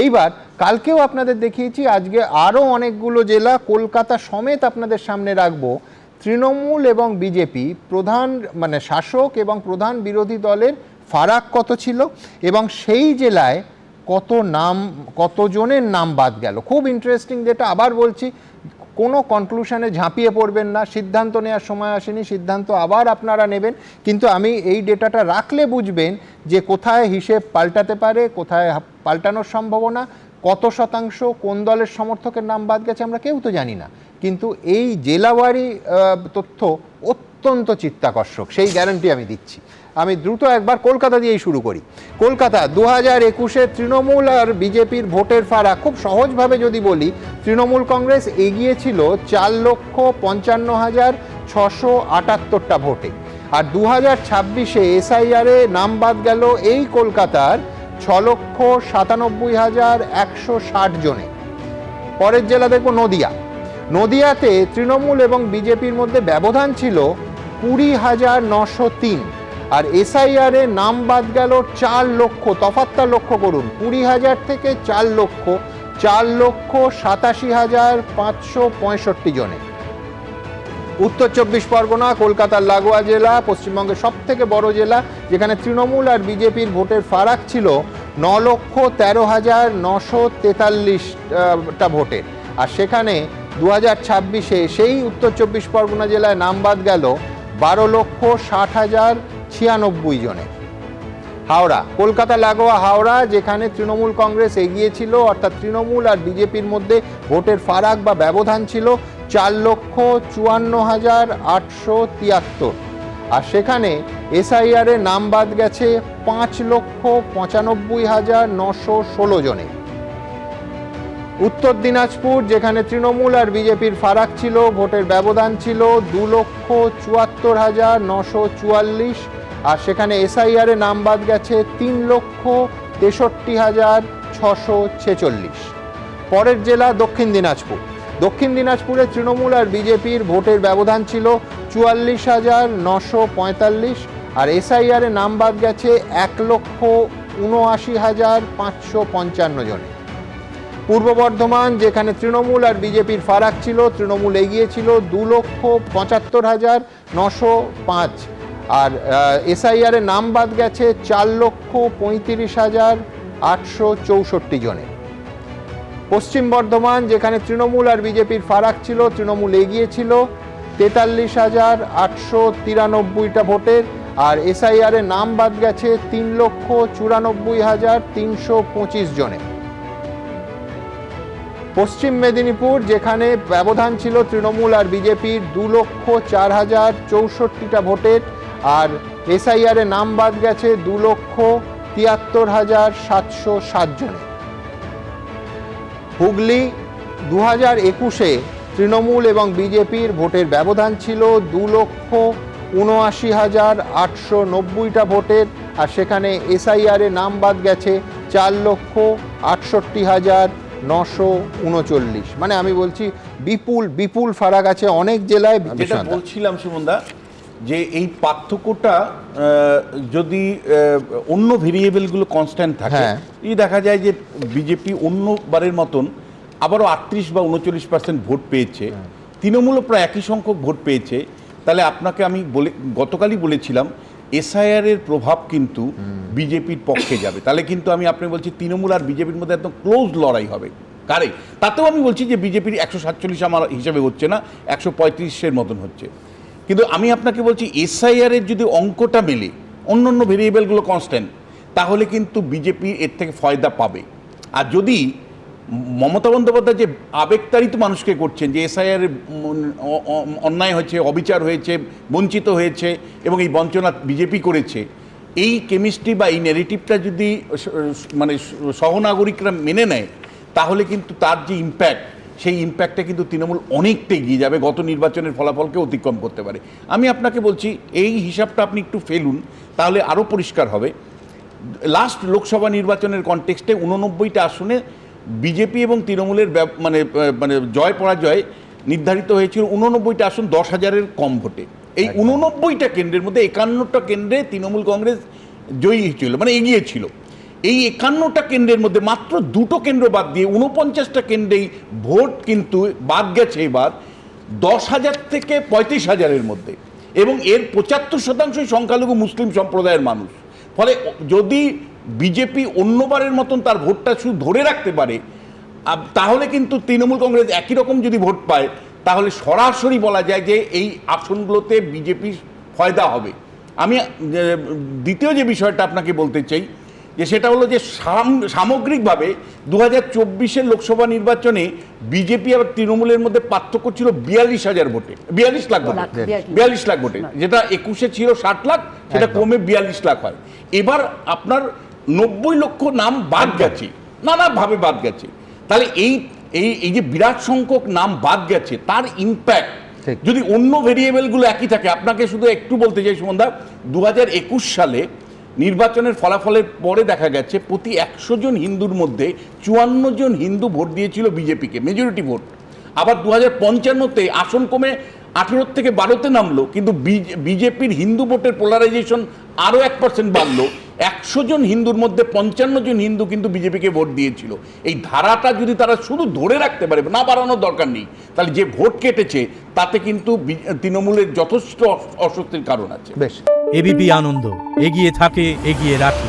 এইবার কালকেও আপনাদের দেখিয়েছি, আজকে আরও অনেকগুলো জেলা কলকাতা সমেত আপনাদের সামনে রাখবো। তৃণমূল এবং বিজেপি প্রধান মানে শাসক এবং প্রধান বিরোধী দলের ফারাক কত ছিল এবং সেই জেলায় কতজনের নাম বাদ গেল। খুব ইন্টারেস্টিং, যেটা আবার বলছি, কোনো কনক্লুশনে ঝাঁপিয়ে পড়বেন না, সিদ্ধান্ত নেওয়ার সময় আসেনি, সিদ্ধান্ত আবার আপনারা নেবেন, কিন্তু আমি এই ডেটাটা রাখলে বুঝবেন যে কোথায় হিসেব পাল্টাতে পারে, কোথায় পাল্টানোর সম্ভাবনা, কত শতাংশ কোন দলের সমর্থকের নাম বাদ গেছে আমরা কেউ তো জানি না, কিন্তু এই জেলাওয়ারি তথ্য অত্যন্ত চিত্তাকর্ষক, সেই গ্যারান্টি আমি দিচ্ছি। আমি দ্রুত একবার কলকাতা দিয়েই শুরু করি। কলকাতা 2021-এ তৃণমূল আর বিজেপির ভোটের ফারাক খুব সহজভাবে যদি বলি, তৃণমূল কংগ্রেস এগিয়ে ছিল 4,55,678টা ভোটে, আর 2026-এ এসআইআরে নাম বাদ গেল এই কলকাতার 6,97,160 জনে। পরের জেলা দেখব নদিয়া। নদিয়াতে তৃণমূল এবং বিজেপির মধ্যে ব্যবধান ছিল 20,903, আর এসআইআরে নাম বাদ গেল 4 লক্ষ, তফাৎটা লক্ষ্য করুন, 20,000 থেকে 4,87,565 জনে। উত্তর 24 পরগনা কলকাতার লাগোয়া জেলা, পশ্চিমবঙ্গের সব থেকে বড় জেলা, যেখানে তৃণমূল আর বিজেপির ভোটের ফারাক ছিল 9,13,943টা ভোটের, আর সেখানে 2026-এ সেই উত্তর 24 পরগনা জেলায় নাম বাদ গেল 12,60,096 জনে। হাওড়া, কলকাতা লাগোয়া হাওড়া, যেখানে তৃণমূল কংগ্রেস এগিয়ে ছিল, অর্থাৎ তৃণমূল আর বিজেপির মধ্যে ভোটের ফারাক বা ব্যবধান ছিল 4,54,873, আর সেখানে এসআইআরে নাম বাদ গেছে 5,95,916 জনে। উত্তর দিনাজপুর, যেখানে তৃণমূল আর বিজেপির ফারাক ছিল, ভোটের ব্যবধান ছিল 2,74,944, আর সেখানে এসআইআরে নাম বাদ গেছে 3,63,646। পরের জেলা দক্ষিণ দিনাজপুর। দক্ষিণ দিনাজপুরে তৃণমূল আর বিজেপির ভোটের ব্যবধান ছিল 44,945, আর এসআইআরে নাম বাদ গেছে 1,79,555 জনে। পূর্ব বর্ধমান, যেখানে তৃণমূল আর বিজেপির ফারাক ছিল, তৃণমূল এগিয়ে ছিল 2,75,905, আর এসআইআরে নাম বাদ গেছে 4,35,864 জনে। পশ্চিম বর্ধমান, যেখানে তৃণমূল আর বিজেপির ফারাক ছিল, তৃণমূল এগিয়ে ছিল 43,893টা ভোটের, আর এসআইআরে নাম বাদ গেছে 3,94,325 জনে। পশ্চিম মেদিনীপুর, যেখানে ব্যবধান ছিল তৃণমূল আর বিজেপির 2,04,064টা ভোটের, আর এসআইআরে নাম বাদ গেছে 2,73,707 জনে। হুগলি, 2021-এ তৃণমূল এবং বিজেপির ভোটের ব্যবধান ছিল 2,79,890টা ভোটের, আর সেখানে এসআইআরে নাম বাদ গেছে 4,68,939। মানে আমি বলছি বিপুল বিপুল ফারাক আছে অনেক জেলায়। যেটা বলছিলাম সুমনদা, যে এই পার্থক্যটা যদি অন্য ভেরিয়েবলগুলো কনস্ট্যান্ট থাকে, এই দেখা যায় যে বিজেপি অন্যবারের মতন আবারও 38 বা 39% ভোট পেয়েছে, তৃণমূলও প্রায় একই সংখ্যক ভোট পেয়েছে। তাহলে আপনাকে আমি গতকালই বলেছিলাম এসআইআরের প্রভাব কিন্তু বিজেপির পক্ষে যাবে। তাহলে কিন্তু আমি আপনাকে বলছি তৃণমূল আর বিজেপির মধ্যে একদম ক্লোজ লড়াই হবে। কারে তাতেও আমি বলছি যে বিজেপির 147 আমার হিসাবে হচ্ছে না, 135-এর মতন হচ্ছে। কিন্তু আমি আপনাকে বলছি এসআইআরের যদি অঙ্কটা মেলে, অন্য অন্য ভেরিয়েবলগুলো কনস্ট্যান্ট, তাহলে কিন্তু বিজেপি এর থেকে ফয়দা পাবে। আর যদি মমতা বন্দ্যোপাধ্যায় যে আবেগতাড়িত মানুষকে করছেন যে এসআইআর অন্যায় হয়েছে, অবিচার হয়েছে, বঞ্চিত হয়েছে এবং এই বঞ্চনা বিজেপি করেছে, এই কেমিস্ট্রি বা এই নেগেটিভটা যদি মানে সহনাগরিকরা মেনে নেয়, তাহলে কিন্তু তার যে ইম্প্যাক্ট, সেই ইম্প্যাক্টটা কিন্তু তৃণমূল অনেকটা এগিয়ে যাবে, গত নির্বাচনের ফলাফলকে অতিক্রম করতে পারে। আমি আপনাকে বলছি এই হিসাবটা আপনি একটু ফেলুন, তাহলে আরও পরিষ্কার হবে। লাস্ট লোকসভা নির্বাচনের কনটেক্সটে 89টা আসনে বিজেপি এবং তৃণমূলের মানে মানে জয় পরাজয় নির্ধারিত হয়েছিল 89টা আসন 10,000-এর কম ভোটে। এই 89টা কেন্দ্রের মধ্যে 51টা কেন্দ্রে তৃণমূল কংগ্রেস জয়ী ছিল, মানে এগিয়ে ছিল। এই 51টা কেন্দ্রের মধ্যে মাত্র 2টো কেন্দ্র বাদ দিয়ে 49টা কেন্দ্রেই ভোট কিন্তু বাদ গেছে এবার 10,000 থেকে 35,000-এর মধ্যে, এবং এর 75% সংখ্যালঘু মুসলিম সম্প্রদায়ের মানুষ। ফলে যদি বিজেপি অন্যবারের মতন তার ভোটটা শুধু ধরে রাখতে পারে, তাহলে কিন্তু তৃণমূল কংগ্রেস একই রকম যদি ভোট পায়, তাহলে সরাসরি বলা যায় যে এই আসনগুলোতে বিজেপির ফয়দা হবে। আমি দ্বিতীয় যে বিষয়টা আপনাকে বলতে চাই যে সেটা হলো যে সামগ্রিকভাবে 2024-এর লোকসভা নির্বাচনে বিজেপি আর তৃণমূলের মধ্যে পার্থক্য ছিল 42,000 ভোটে, 42 লাখ ভোটে, 42 লাখ ভোটে, যেটা 21-এ ছিল 60 লাখ, সেটা কমে 42 লাখ হয়। এবার আপনার 90 লক্ষ নাম বাদ গেছে, নানাভাবে বাদ গেছে। তাহলে এই এই এই যে বিরাট সংখ্যক নাম বাদ গেছে, তার ইম্প্যাক্ট যদি অন্য ভেরিয়েবলগুলো একই থাকে, আপনাকে শুধু একটু বলতে চাই সুমনদা, 2021 সালে নির্বাচনের ফলাফলের পরে দেখা গেছে প্রতি 100 জন হিন্দুর মধ্যে 54 জন হিন্দু ভোট দিয়েছিল বিজেপিকে, মেজরিটি ভোট। আবার 2055-তে আসন কমে 18 থেকে 12-তে নামলো, কিন্তু বিজেপির হিন্দু ভোটের পোলারাইজেশন আরও 1% বাড়লো। 100 জন হিন্দুর মধ্যে 55 জন হিন্দু কিন্তু বিজেপিকে ভোট দিয়েছিল। এই ধারাটা যদি তারা শুধু ধরে রাখতে পারে, না বাড়ানোর দরকার নেই, তাহলে যে ভোট কেটেছে তাতে কিন্তু তৃণমূলের যথেষ্ট অস্বস্তির কারণ আছে। বেশ, এবিপি আনন্দ, এগিয়ে থাকে, এগিয়ে রাখে।